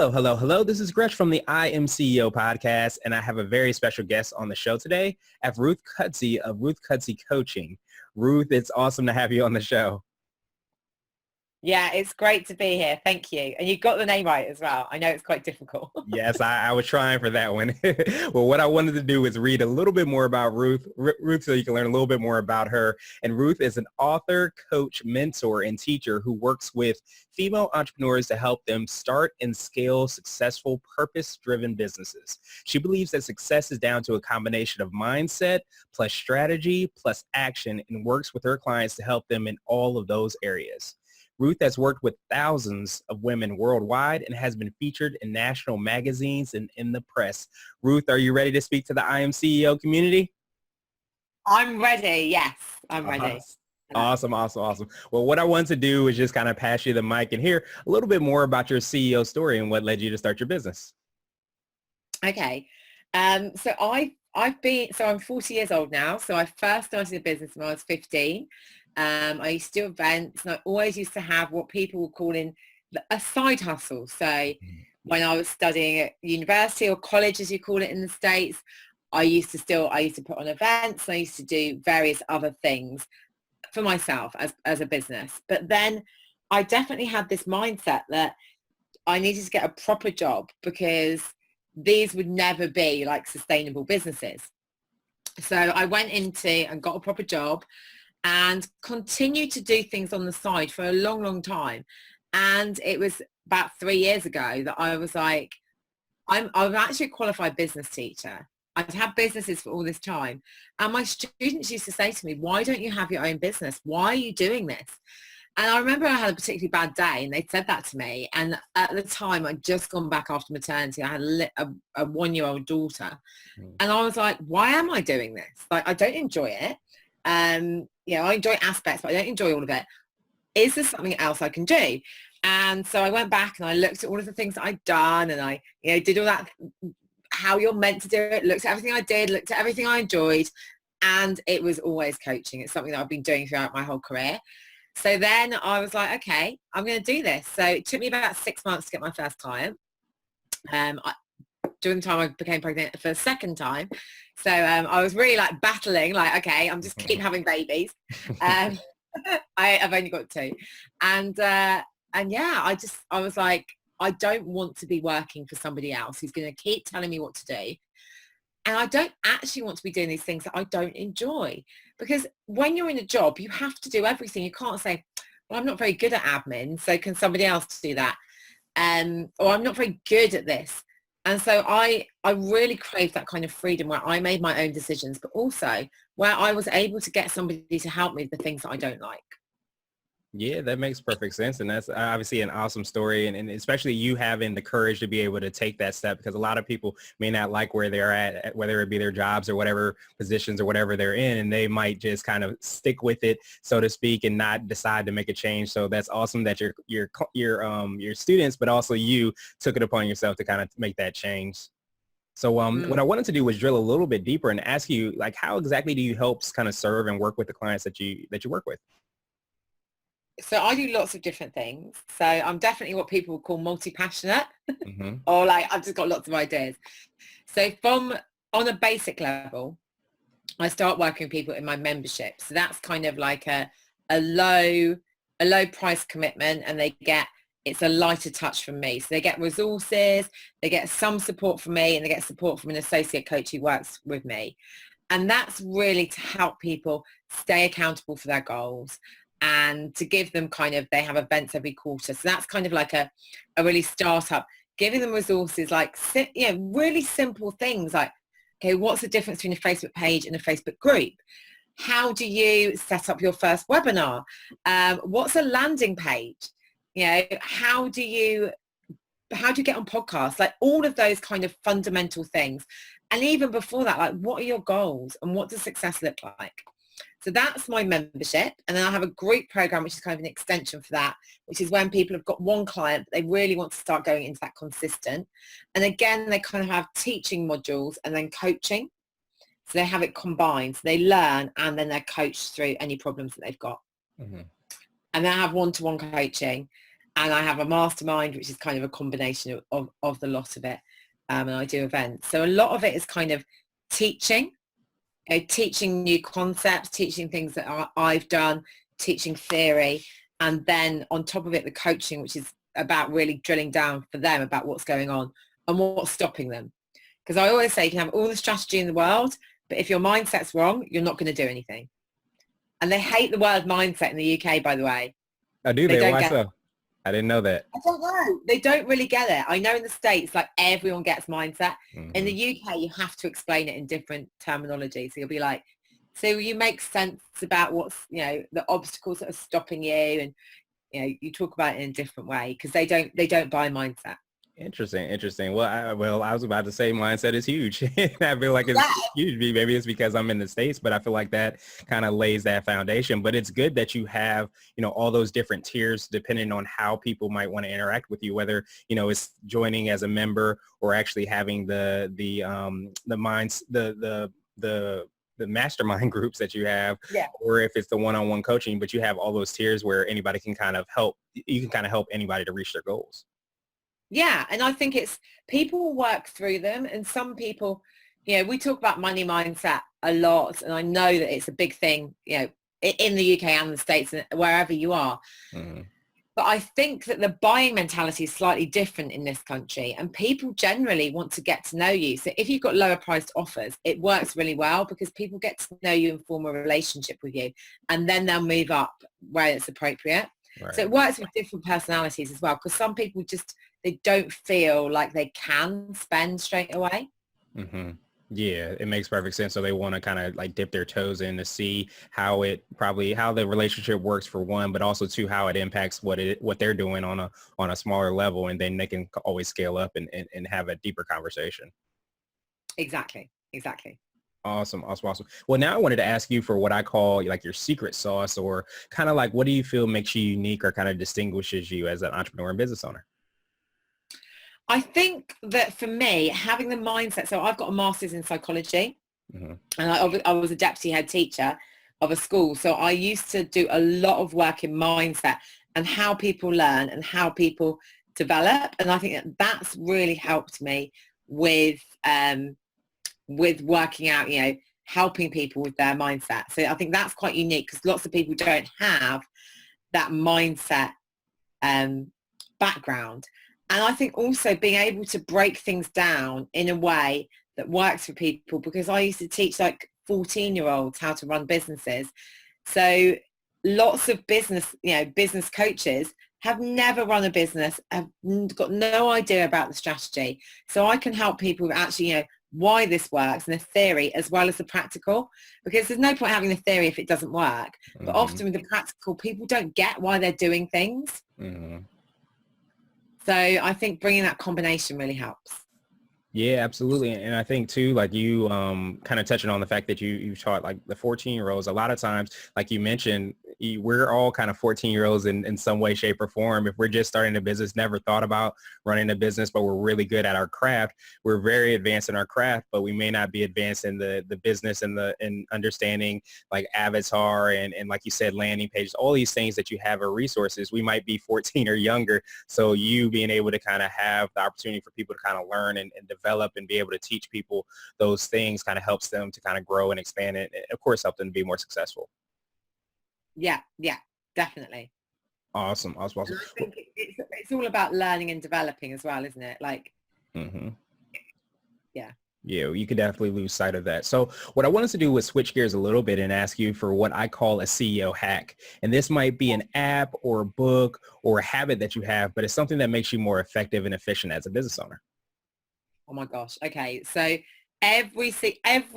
Hello, hello, hello. This is Gresh from the I Am CEO podcast, and I have a very special guest on the show today. I have Ruth Cudsey of Ruth Cudsey Coaching. Ruth, it's awesome to have you on the show. Yeah, it's great to be here. Thank you. And you got the name right as well. I know it's quite difficult. Yes, I was trying for that one. Well, what I wanted to do is read a little bit more about Ruth, so you can learn a little bit more about her. And Ruth is an author, coach, mentor, and teacher who works with female entrepreneurs to help them start and scale successful, purpose-driven businesses. She believes that success is down to a combination of mindset plus strategy plus action, and works with her clients to help them in all of those areas. Ruth has worked with thousands of women worldwide and has been featured in national magazines and in the press. Ruth, are you ready to speak to the I Am CEO community? I'm ready. Yes, I'm ready. Awesome. Well, what I want to do is just kind of pass you the mic and hear a little bit more about your CEO story and what led you to start your business. Okay. So I'm 40 years old now. So I first started a business when I was 15. I used to do events, and I always used to have what people were calling a side hustle. So when I was studying at university or college, as you call it in the States, I used to put on events. I used to do various other things for myself as a business. But then I definitely had this mindset that I needed to get a proper job because these would never be like sustainable businesses. So I went into and got a proper job and continued to do things on the side for a long, long time. And it was about 3 years ago that I was like, I'm actually a qualified business teacher. I've had businesses for all this time. And my students used to say to me, why don't you have your own business? Why are you doing this? And I remember I had a particularly bad day and they said that to me. And at the time, I'd just gone back after maternity. I had a 1-year-old daughter. And I was like, why am I doing this? Like, I don't enjoy it. I enjoy aspects, but I don't enjoy all of it. Is there something else I can do? And so I went back and I looked at all of the things that I'd done, and I, did all that, how you're meant to do it, looked at everything I did, looked at everything I enjoyed, and it was always coaching. It's something that I've been doing throughout my whole career. So then I was like, okay, I'm going to do this. So it took me about 6 months to get my first client. During the time I became pregnant for the second time. So I was really like battling, like, okay, I'm just keep having babies. I've only got 2. And yeah, I was like, I don't want to be working for somebody else who's going to keep telling me what to do. And I don't actually want to be doing these things that I don't enjoy. Because when you're in a job, you have to do everything. You can't say, well, I'm not very good at admin, so can somebody else do that? Or I'm not very good at this. And so I really craved that kind of freedom where I made my own decisions, but also where I was able to get somebody to help me with the things that I don't like. Yeah, that makes perfect sense. And that's obviously an awesome story. And especially you having the courage to be able to take that step, because a lot of people may not like where they're at, whether it be their jobs or whatever positions or whatever they're in, and they might just kind of stick with it, so to speak, and not decide to make a change. So that's awesome that your students, but also you took it upon yourself to kind of make that change. So what I wanted to do was drill a little bit deeper and ask you, like, how exactly do you help kind of serve and work with the clients that you work with? So I do lots of different things. So I'm definitely what people would call multi-passionate, Mm-hmm. or like I've just got lots of ideas. So on a basic level, I start working with people in my membership. So that's kind of like a low price commitment, and it's a lighter touch from me. So they get resources, they get some support from me, and they get support from an associate coach who works with me. And that's really to help people stay accountable for their goals, and to give them they have events every quarter. So that's kind of like a really startup, giving them resources like, really simple things like, okay, what's the difference between a Facebook page and a Facebook group? How do you set up your first webinar? What's a landing page? How do you get on podcasts? Like all of those kind of fundamental things. And even before that, like, what are your goals and what does success look like? So that's my membership. And then I have a group program, which is kind of an extension for that, which is when people have got one client, but they really want to start going into that consistent. And again, they kind of have teaching modules and then coaching. So they have it combined. So they learn and then they're coached through any problems that they've got. Mm-hmm. And then I have one-to-one coaching. And I have a mastermind, which is kind of a combination of the lot of it. And I do events. So a lot of it is kind of teaching, teaching new concepts, teaching things that I've done, teaching theory. And then on top of it, the coaching, which is about really drilling down for them about what's going on and what's stopping them. Because I always say you can have all the strategy in the world, but if your mindset's wrong, you're not going to do anything. And they hate the word mindset in the UK, by the way. I do. They don't Why get so? I didn't know that. I don't know. They don't really get it. I know in the States, like everyone gets mindset. In the Mm-hmm. UK, you have to explain it in different terminology. So you'll be like, so you make sense about what's, the obstacles that are stopping you. And, you talk about it in a different way because they don't buy mindset. Interesting. Well, I was about to say mindset is huge. I feel like it's Yeah. huge. Maybe it's because I'm in the States, but I feel like that kind of lays that foundation. But it's good that you have, all those different tiers depending on how people might want to interact with you, whether, it's joining as a member or actually having the mastermind groups that you have, Yeah. or if it's the one-on-one coaching, but you have all those tiers where anybody can kind of help. You can kind of help anybody to reach their goals. Yeah. And I think it's people will work through them. And some people, we talk about money mindset a lot. And I know that it's a big thing, in the UK and the States and wherever you are. Mm-hmm. But I think that the buying mentality is slightly different in this country and people generally want to get to know you. So if you've got lower priced offers, it works really well because people get to know you and form a relationship with you and then they'll move up where it's appropriate. Right. So it works with different personalities as well because some people they don't feel like they can spend straight away. Mm-hmm. Yeah, it makes perfect sense. So they want to kind of like dip their toes in to see how the relationship works for one, but also too how it impacts what they're doing on a smaller level, and then they can always scale up and have a deeper conversation. Exactly. Awesome. Well, now I wanted to ask you for what I call like your secret sauce, or kind of like what do you feel makes you unique or kind of distinguishes you as an entrepreneur and business owner? I think that for me, having the mindset, so I've got a master's in psychology. Mm-hmm. And I was a deputy head teacher of a school. So I used to do a lot of work in mindset and how people learn and how people develop. And I think that's really helped me with working out, helping people with their mindset. So I think that's quite unique because lots of people don't have that mindset background. And I think also being able to break things down in a way that works for people, because I used to teach like 14-year-olds how to run businesses. So lots of business coaches have never run a business, have got no idea about the strategy. So I can help people actually, why this works and the theory as well as the practical, because there's no point having the theory if it doesn't work. Mm-hmm. But often with the practical, people don't get why they're doing things. Mm-hmm. So I think bringing that combination really helps. Yeah, absolutely. And I think too, like you kind of touching on the fact that you taught like the 14-year-olds, a lot of times, like you mentioned, we're all kind of 14-year-olds in some way, shape or form. If we're just starting a business, never thought about running a business, but we're really good at our craft. We're very advanced in our craft, but we may not be advanced in the business and understanding like avatar and like you said, landing pages, all these things that you have are resources. We might be 14 or younger. So you being able to kind of have the opportunity for people to kind of learn and develop and be able to teach people those things kind of helps them to kind of grow and expand it. And of course, help them to be more successful. Yeah, definitely. Awesome. And I think it's all about learning and developing as well, isn't it? Like, mm-hmm. Yeah. Yeah, you could definitely lose sight of that. So what I wanted to do was switch gears a little bit and ask you for what I call a CEO hack. And this might be an app or a book or a habit that you have, but it's something that makes you more effective and efficient as a business owner. Oh my gosh. Okay. So every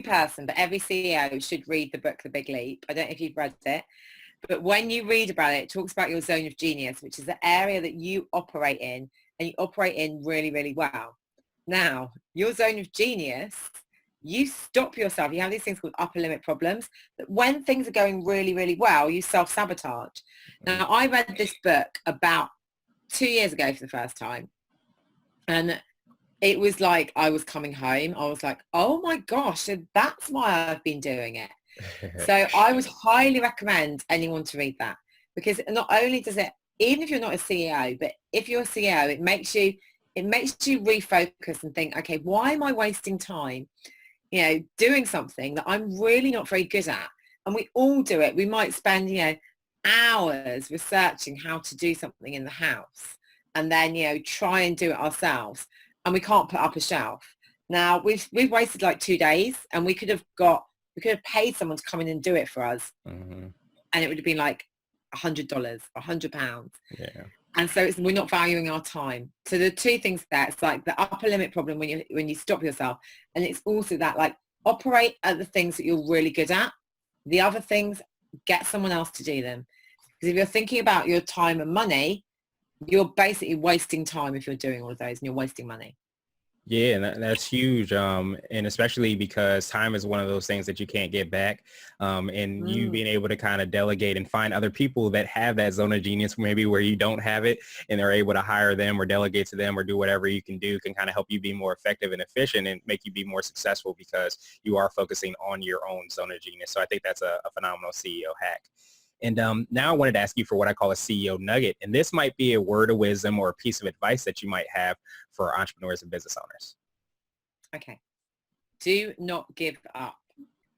person, but every CEO should read the book, The Big Leap. I don't know if you've read it, but when you read about it, it talks about your zone of genius, which is the area that you operate in and you operate in really, really well. Now, your zone of genius, you stop yourself. You have these things called upper limit problems that when things are going really, really well, you self-sabotage. Now, I read this book about 2 years ago for the first time. And it was like I was coming home. I was like, oh my gosh, so that's why I've been doing it. So I would highly recommend anyone to read that because not only does it even if you're not a CEO, but if you're a CEO, it makes you refocus and think, okay, why am I wasting time, doing something that I'm really not very good at? And we all do it. We might spend, hours researching how to do something in the house and then, try and do it ourselves. And we can't put up a shelf. Now we've wasted like 2 days, and we could have paid someone to come in and do it for us. Mm-hmm. And it would have been like $100, £100. Yeah. And so we're not valuing our time. So the two things there, it's like the upper limit problem when you stop yourself. And it's also that, like, operate at the things that you're really good at. The other things, get someone else to do them. Because if you're thinking about your time and money, you're basically wasting time if you're doing all of those, and you're wasting money. Yeah, and that's huge. And especially because time is one of those things that you can't get back. And you being able to kind of delegate and find other people that have that zone of genius, maybe where you don't have it, and they're able to hire them or delegate to them or do whatever you can do, can kind of help you be more effective and efficient and make you be more successful because you are focusing on your own zone of genius. So I think that's a phenomenal CEO hack. And now I wanted to ask you for what I call a CEO nugget. And this might be a word of wisdom or a piece of advice that you might have for entrepreneurs and business owners. Okay. Do not give up.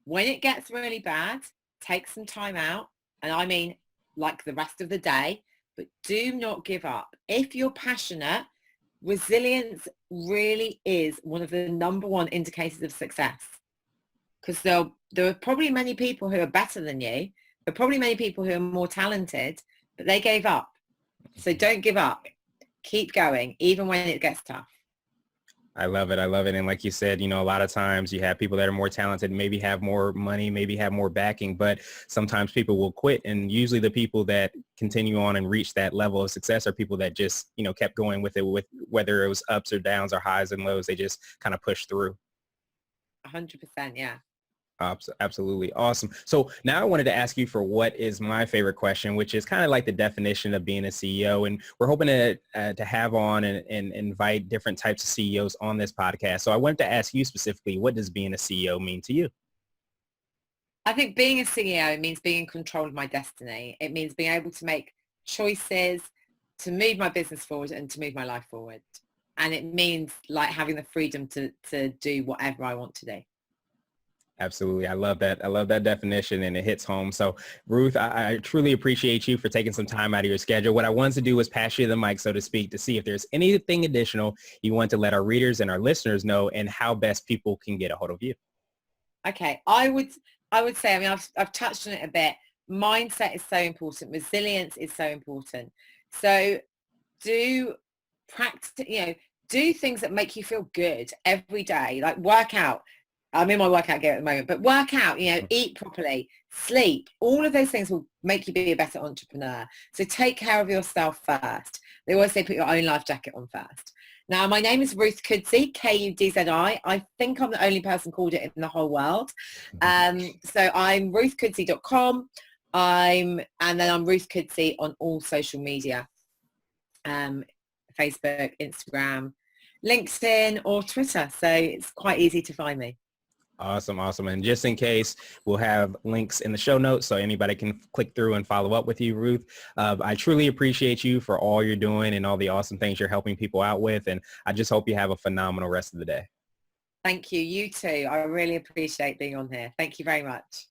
When it gets really bad, take some time out. And I mean, like the rest of the day, but do not give up. If you're passionate, resilience really is one of the number one indicators of success. Because there are probably many people who are better than you. There are probably many people who are more talented, but they gave up. So don't give up. Keep going, even when it gets tough. I love it. I love it. And like you said, a lot of times you have people that are more talented, maybe have more money, maybe have more backing, but sometimes people will quit. And usually the people that continue on and reach that level of success are people that just, kept going with it, with whether it was ups or downs or highs and lows, they just kind of pushed through. 100%. Yeah. Absolutely. Awesome. So now I wanted to ask you for what is my favorite question, which is kind of like the definition of being a CEO. And we're hoping to have on and invite different types of CEOs on this podcast. So I wanted to ask you specifically, what does being a CEO mean to you? I think being a CEO means being in control of my destiny. It means being able to make choices to move my business forward and to move my life forward. And it means like having the freedom to do whatever I want to do. Absolutely. I love that. I love that definition, and it hits home. So Ruth, I truly appreciate you for taking some time out of your schedule. What I wanted to do was pass you the mic, so to speak, to see if there's anything additional you want to let our readers and our listeners know and how best people can get a hold of you. Okay. I would say, I mean, I've touched on it a bit. Mindset is so important. Resilience is so important. So do practice, do things that make you feel good every day, like work out. I'm in my workout gear at the moment, but work out, eat properly, sleep. All of those things will make you be a better entrepreneur. So take care of yourself first. They always say put your own life jacket on first. Now, my name is Ruth Kudzi, Kudzi. I think I'm the only person called it in the whole world. So I'm ruthkudzi.com. And then I'm Ruth Kudzi on all social media, Facebook, Instagram, LinkedIn, or Twitter. So it's quite easy to find me. Awesome. Awesome. And just in case, we'll have links in the show notes so anybody can click through and follow up with you, Ruth. I truly appreciate you for all you're doing and all the awesome things you're helping people out with. And I just hope you have a phenomenal rest of the day. Thank you. You too. I really appreciate being on here. Thank you very much.